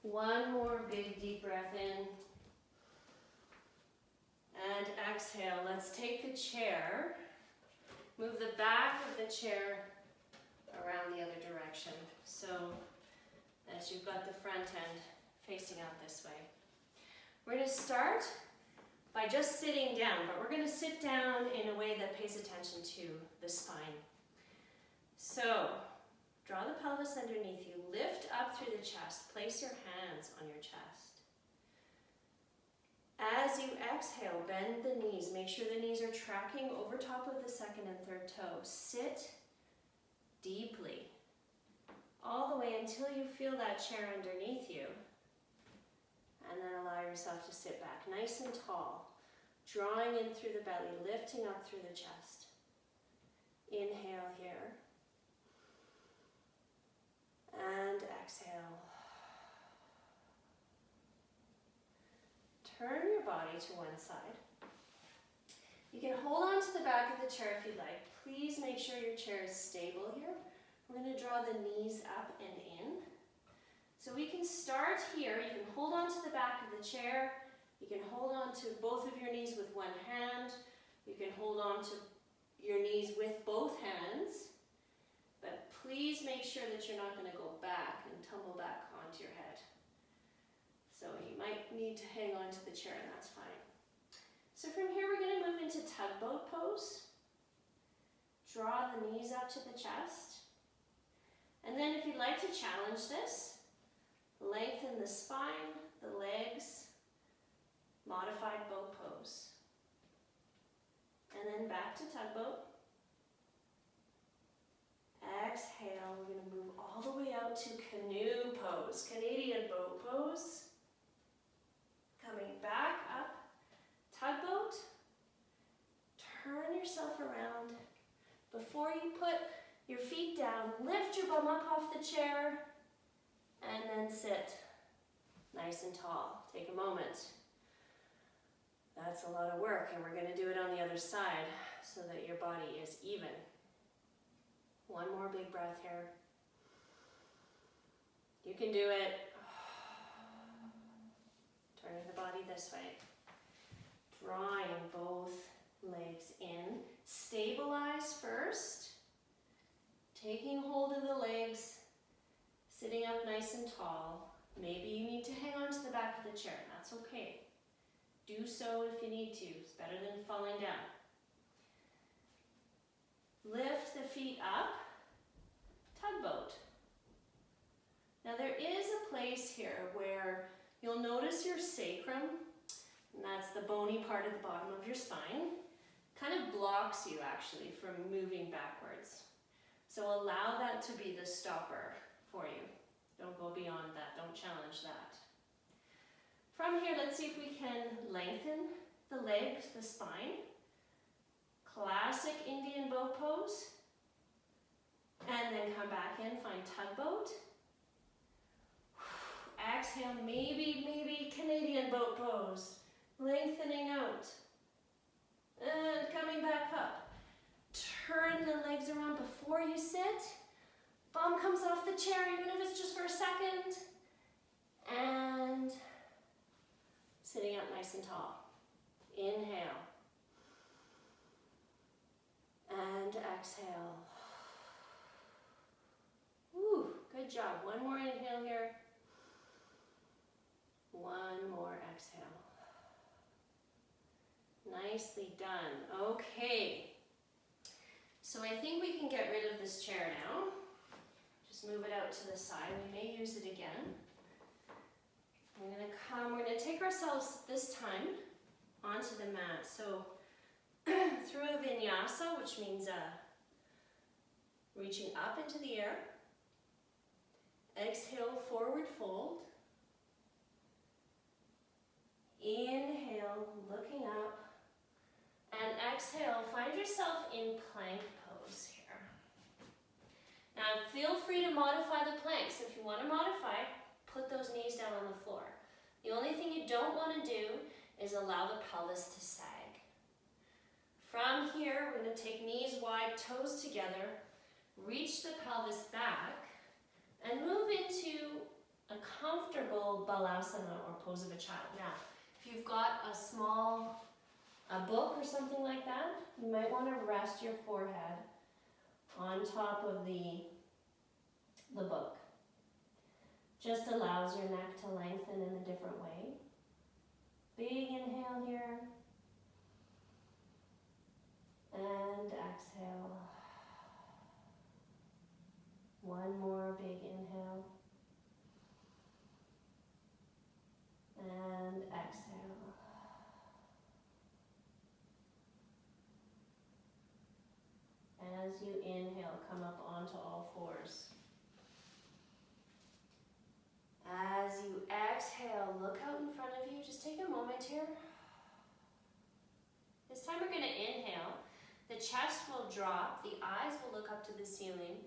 One more big deep breath in. And exhale. Let's take the chair. Move the back of the chair around the other direction. So that you've got the front end facing out this way. We're going to start by just sitting down, but we're going to sit down in a way that pays attention to the spine. So, draw the pelvis underneath you, lift up through the chest, place your hands on your chest. As you exhale, bend the knees, make sure the knees are tracking over top of the second and third toe. Sit deeply, all the way until you feel that chair underneath you. And then allow yourself to sit back nice and tall, drawing in through the belly, lifting up through the chest. Inhale here. And exhale. Turn your body to one side. You can hold on to the back of the chair if you'd like. Please make sure your chair is stable here. We're going to draw the knees up and in. So we can start here. You can hold on to the back of the chair. You can hold on to both of your knees with one hand. You can hold on to your knees with both hands. But please make sure that you're not going to go back and tumble back onto your head. So you might need to hang on to the chair, and that's fine. So from here, we're going to move into tugboat pose. Draw the knees up to the chest. And then if you'd like to challenge this, lengthen the spine, the legs, modified boat pose. And then back to tugboat. Exhale, we're going to move all the way out to canoe pose, Canadian boat pose. Coming back up, tugboat. Turn yourself around. Before you put your feet down, lift your bum up off the chair and then sit nice and tall. Take a moment. That's a lot of work, and we're going to do it on the other side so that your body is even. One more big breath here. You can do it. Turning the body this way. Drawing both legs in. Stabilize first. Taking hold of the legs. Sitting up nice and tall. Maybe you need to hang on to the back of the chair. That's okay. Do so if you need to. It's better than falling down. Lift the feet up. Tugboat. Now there is a place here where you'll notice your sacrum, and that's the bony part at the bottom of your spine, kind of blocks you actually from moving backwards. So allow that to be the stopper for you. Don't go beyond that. Don't challenge that. From here, let's see if we can lengthen the legs, the spine. Classic Indian boat pose. And then come back in, find tugboat. Exhale, maybe Canadian boat pose. Lengthening out. And coming back up. Turn the legs around before you sit. Bum comes off the chair, even if it's just for a second. And sitting up nice and tall. Inhale. And exhale. Woo, good job. One more inhale here. One more exhale. Nicely done. Okay. So I think we can get rid of this chair now. Just move it out to the side. We may use it again. We're going to take ourselves this time onto the mat. So through a vinyasa, which means reaching up into the air. Exhale, forward fold. Inhale, looking up. And exhale, find yourself in plank pose here. Now feel free to modify the plank. So if you want to modify, put those knees down on the floor. The only thing you don't want to do is allow the pelvis to sag. From here, we're going to take knees wide, toes together, reach the pelvis back, and move into a comfortable balasana or pose of a child. Now, if you've got a book or something like that, you might want to rest your forehead on top of the book. Just allows your neck to lengthen in a different way. Big inhale here. And exhale. One more big inhale. And exhale. As you inhale, come up onto all fours. As you exhale, look out in front of you. Just take a moment here. This time we're going to inhale. The chest will drop. The eyes will look up to the ceiling.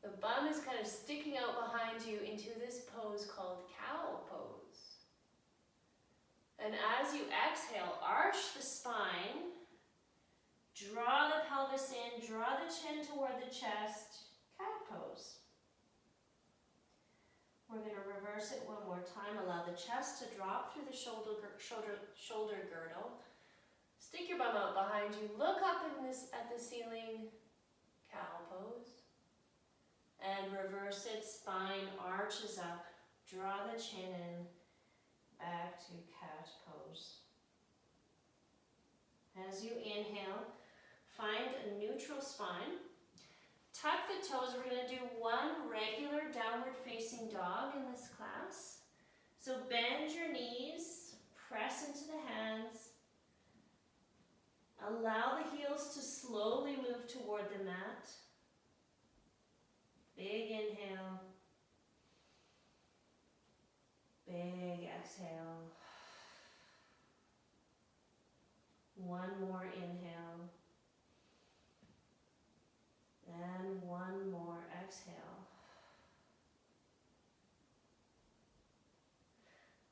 The bum is kind of sticking out behind you into this pose called cow pose. And as you exhale, arch the spine. Draw the pelvis in. Draw the chin toward the chest. Cat pose. We're going to reverse it one more time. Allow the chest to drop through the shoulder girdle. Stick your bum out behind you. Look up at the ceiling. Cow pose. And reverse it. Spine arches up. Draw the chin in. Back to cat pose. As you inhale, find a neutral spine. Tuck the toes. We're going to do one regular downward facing dog in this class. So bend your knees, press into the hands. Allow the heels to slowly move toward the mat. Big inhale. Big exhale. One more inhale. And one more exhale.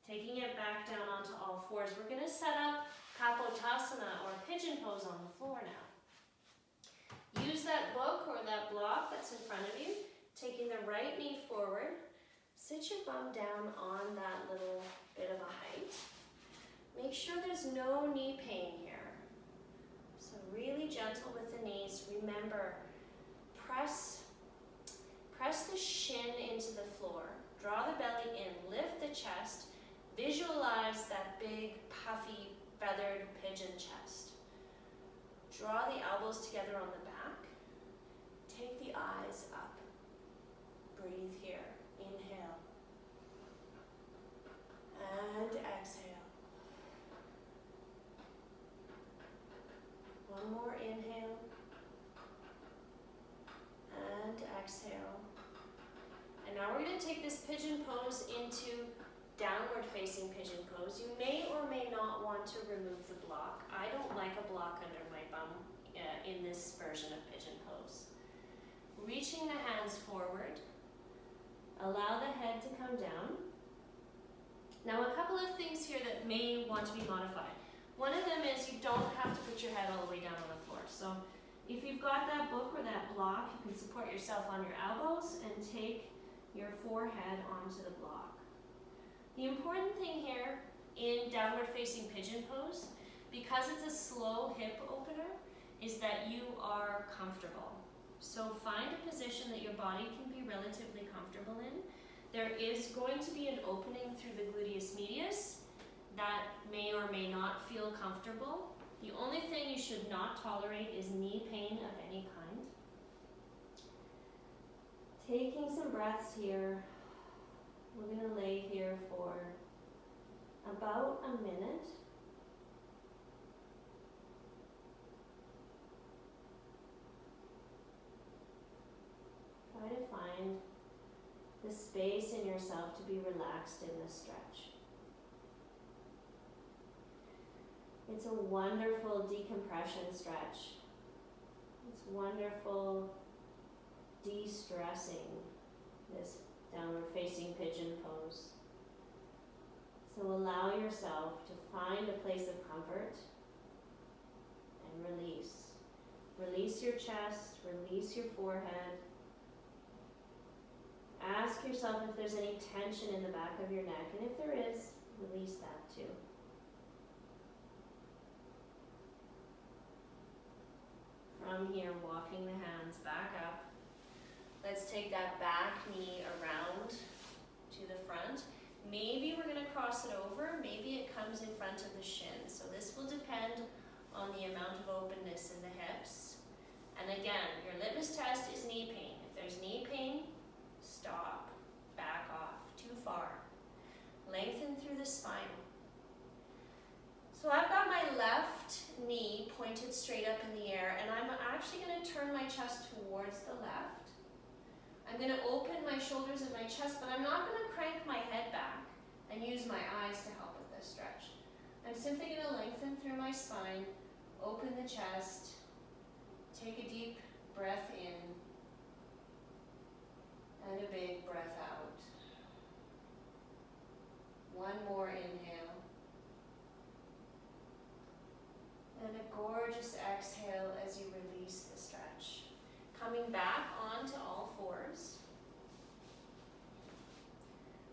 Taking it back down onto all fours, we're going to set up Kapotasana or pigeon pose on the floor now. Use that book or that block that's in front of you, taking the right knee forward. Sit your bum down on that little bit of a height. Make sure there's no knee pain here. So really gentle with the knees. Remember, press the shin into the floor. Draw the belly in, lift the chest. Visualize that big, puffy, feathered pigeon chest. Draw the elbows together on the back. Take the eyes up. Breathe here. Inhale. And exhale. One more inhale. And exhale. And now we're going to take this pigeon pose into downward facing pigeon pose. You may or may not want to remove the block. I don't like a block under my bum in this version of pigeon pose. Reaching the hands forward. Allow the head to come down. Now a couple of things here that may want to be modified. One of them is you don't have to put your head all the way down on the floor. So if you've got that book or that block, you can support yourself on your elbows and take your forehead onto the block. The important thing here in downward facing pigeon pose, because it's a slow hip opener, is that you are comfortable. So find a position that your body can be relatively comfortable in. There is going to be an opening through the gluteus medius that may or may not feel comfortable. The only thing you should not tolerate is knee pain of any kind. Taking some breaths here. We're going to lay here for about a minute. Try to find the space in yourself to be relaxed in this stretch. It's a wonderful decompression stretch. It's wonderful de-stressing this downward facing pigeon pose. So allow yourself to find a place of comfort and release. Release your chest, release your forehead. Ask yourself if there's any tension in the back of of your neck, and if there is, release that too. From here, walking the hands back up. Let's take that back knee around to the front. Maybe we're going to cross it over, maybe it comes in front of the shin. So this will depend on the amount of openness in the hips. And again, your litmus test is knee pain. If there's knee pain, stop, back off, too far. Lengthen through the spine. So I've got my left knee pointed straight up in the air, and I'm actually going to turn my chest towards the left. I'm going to open my shoulders and my chest, but I'm not going to crank my head back and use my eyes to help with this stretch. I'm simply going to lengthen through my spine, open the chest, take a deep breath in, and a big breath out. One more inhale. And a gorgeous exhale as you release the stretch. Coming back onto all fours.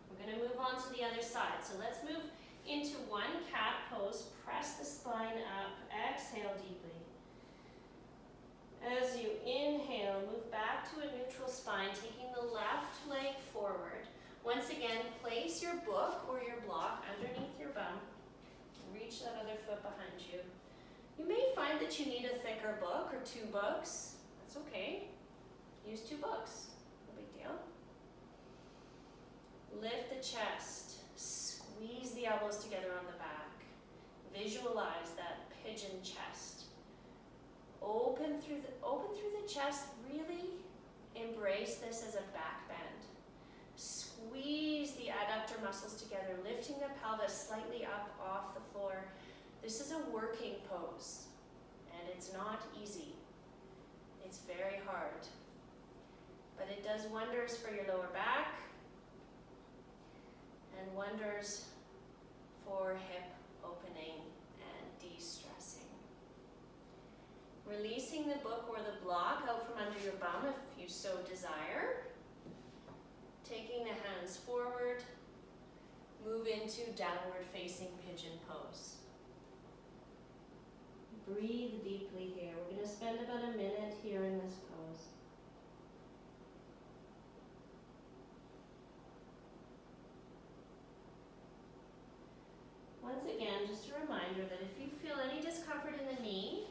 We're going to move on to the other side. So let's move into one cat pose. Press the spine up. Exhale deeply. As you inhale, move back to a neutral spine, taking the left leg forward. Once again, place your book or your block underneath your bum. Reach that other foot behind you. You may find that you need a thicker book or two books. That's okay. Use two books. No big deal. Lift the chest. Squeeze the elbows together on the back. Visualize that pigeon chest. Open through the chest. Really embrace this as a back bend. Squeeze the adductor muscles together, lifting the pelvis slightly up off the floor. This is a working pose, and it's not easy. It's very hard, but it does wonders for your lower back and wonders for hip opening and de-stressing. Releasing the book or the block out from under your bum if you so desire. Taking the hands forward, move into downward facing pigeon pose. Breathe deeply here. We're going to spend about a minute here in this pose. Once again, just a reminder that if you feel any discomfort in the knee,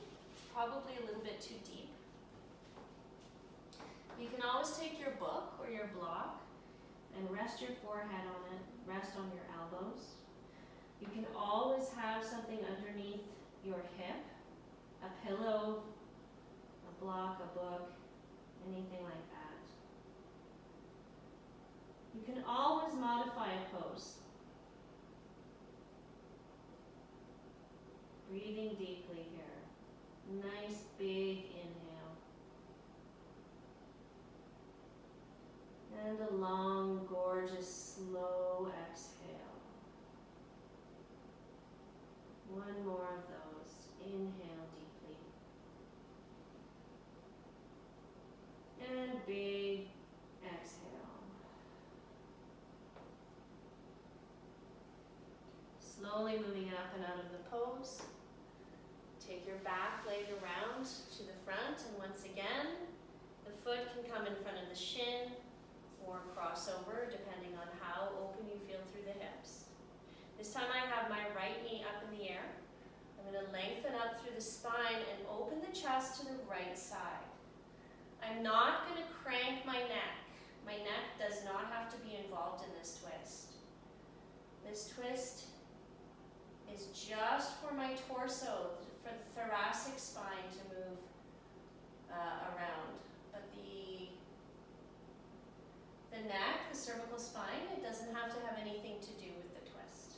probably a little bit too deep, you can always take your book or your block and rest your forehead on it, rest on your elbows. You can always have something underneath your hip, a pillow, a block, a book, anything like that. You can always modify a pose. Breathing deeply here. Nice big inhale. And a long, gorgeous, slow exhale. One more of those. Inhale deeply. And big exhale. Slowly moving up and out of the pose. Take your back leg around to the front, and once again, the foot can come in front of the shin or crossover, depending on how open you feel through the hips. This time I have my right knee up in the air. I'm going to lengthen up through the spine and open the chest to the right side. I'm not going to crank my neck. My neck does not have to be involved in this twist. This twist is just for my torso, for the thoracic spine to move around. But the neck, the cervical spine, it doesn't have to have anything to do with the twist.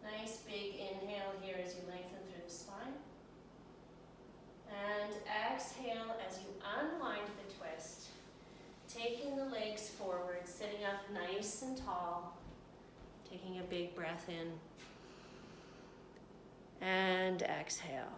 Nice big inhale here as you lengthen through the spine. And exhale as you unwind the twist, taking the legs forward, sitting up nice and tall, taking a big breath in. And exhale.